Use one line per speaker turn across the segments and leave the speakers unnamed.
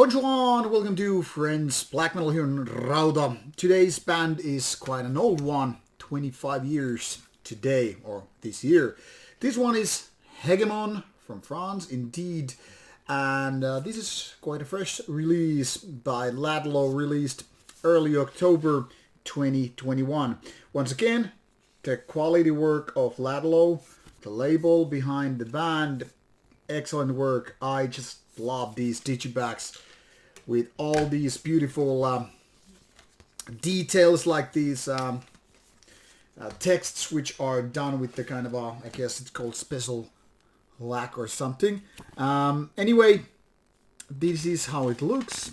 Bonjour and welcome to Friends Black Metal here in Rauta. Today's band is quite an old one, 25 years today or this year. This one is Hegemon from France indeed, and this is quite a fresh release by Ladlow, released early October 2021. Once again, the quality work of Ladlow, the label behind the band, excellent work. I just love these digibacks with all these beautiful details like these texts which are done with the kind of I guess it's called special lack or something. Anyway, this is how it looks,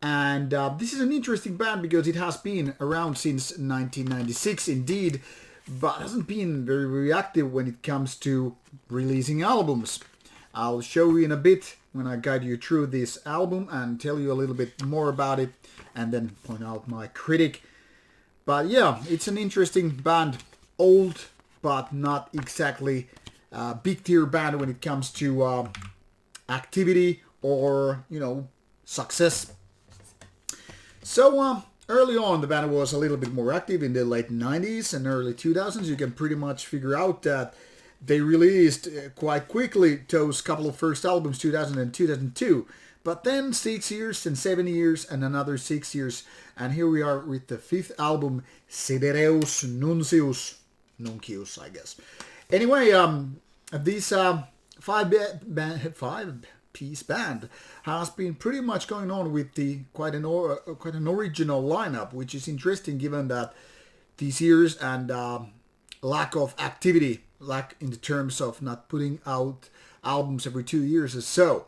and this is an interesting band because it has been around since 1996 indeed, but hasn't been very active when it comes to releasing albums. I'll show you in a bit when I guide you through this album and tell you a little bit more about it and then point out my critic. But yeah, it's an interesting band, old but not exactly big tier band when it comes to activity or, success. So early on the band was a little bit more active in the late 90s and early 2000s. You can pretty much figure out that they released quite quickly those couple of first albums, 2000 and 2002. But then 6 years and 7 years and another 6 years. And here we are with the fifth album, Sidereus Nuncius, I guess. Anyway, this five-piece band has been pretty much going on with the quite an original lineup, which is interesting given that these years and lack of activity, like in the terms of not putting out albums every 2 years or so.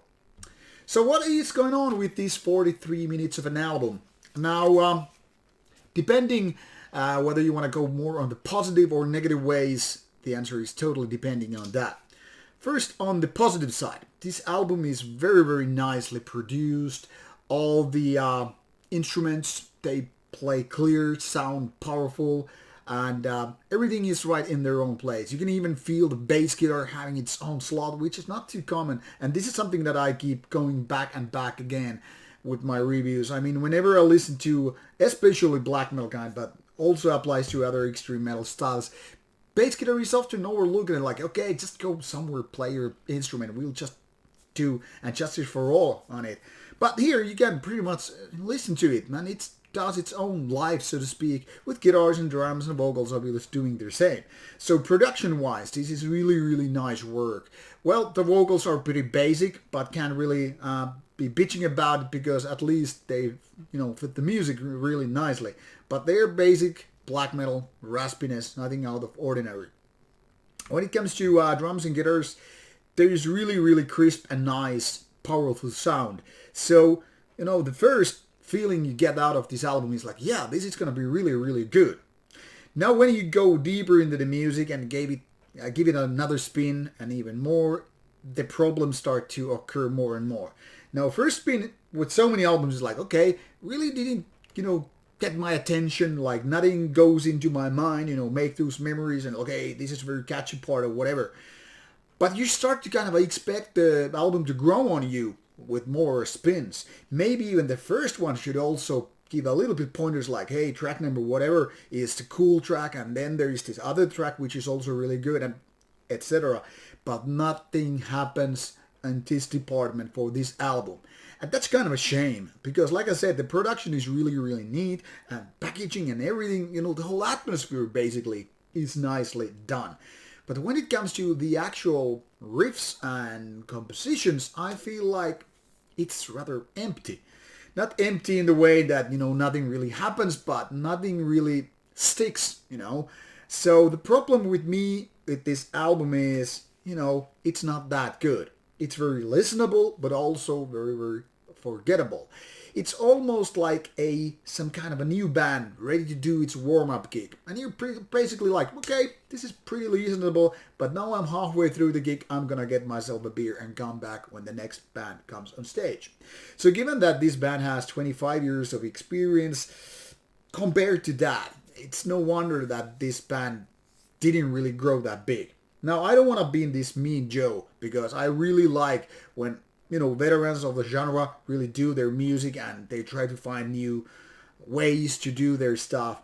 So what is going on with these 43 minutes of an album? Now, depending whether you want to go more on the positive or negative ways, the answer is totally depending on that. First, on the positive side, this album is very nicely produced. All the instruments, they play clear, sound powerful, and everything is right in their own place. You can even feel the bass guitar having its own slot, which is not too common. And this is something that I keep going back and back again with my reviews. I mean, whenever I listen to, especially black metal kind, but also applies to other extreme metal styles, bass guitar is often overlooked and like, okay, just go somewhere, play your instrument. We'll just do and justice for all on it. But here you can pretty much listen to it, man. It does its own life, so to speak, with guitars and drums and vocals obviously doing their same. So production-wise, this is really nice work. Well, the vocals are pretty basic, but can't really be bitching about it because at least they, fit the music really nicely. But they're basic black metal raspiness, nothing out of ordinary. When it comes to drums and guitars, there is really crisp and nice, powerful sound. So, the first feeling you get out of this album is like, yeah, this is going to be really good. Now when you go deeper into the music and give it another spin and even more, the problems start to occur more and more. Now first spin with so many albums is like, okay, really didn't, get my attention, like nothing goes into my mind, make those memories and okay, this is a very catchy part or whatever. But you start to kind of expect the album to grow on you with more spins. Maybe even the first one should also give a little bit pointers like, hey, track number whatever is the cool track, and then there is this other track which is also really good, and etc. But nothing happens in this department for this album. And that's kind of a shame, because like I said, the production is really neat, and packaging and everything, the whole atmosphere basically is nicely done. But when it comes to the actual riffs and compositions, I feel like it's rather empty. Not empty in the way that, nothing really happens, but nothing really sticks, So the problem with me with this album is, it's not that good. It's very listenable, but also very forgettable. It's almost like some kind of a new band ready to do its warm-up gig. And you're basically like, okay, this is pretty listenable, but now I'm halfway through the gig, I'm gonna get myself a beer and come back when the next band comes on stage. So given that this band has 25 years of experience, compared to that, it's no wonder that this band didn't really grow that big. Now, I don't want to be in this mean Joe, because I really like when veterans of the genre really do their music and they try to find new ways to do their stuff.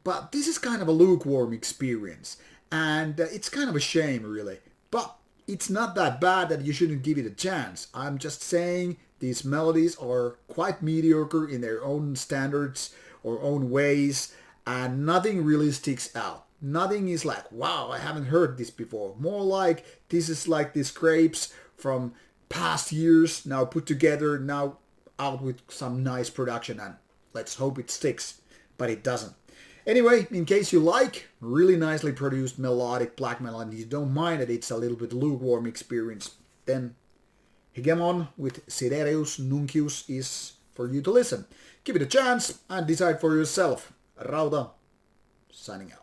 But this is kind of a lukewarm experience, and it's kind of a shame, really. But it's not that bad that you shouldn't give it a chance. I'm just saying these melodies are quite mediocre in their own standards or own ways, and nothing really sticks out. Nothing is like, wow, I haven't heard this before. More like this is like the scrapes from past years now put together, now out with some nice production, and let's hope it sticks. But it doesn't. Anyway, in case you like really nicely produced melodic black metal and you don't mind that it's a little bit lukewarm experience, then Hegemon with Sidereus Nuncius is for you to listen. Give it a chance and decide for yourself. Rauta, signing out.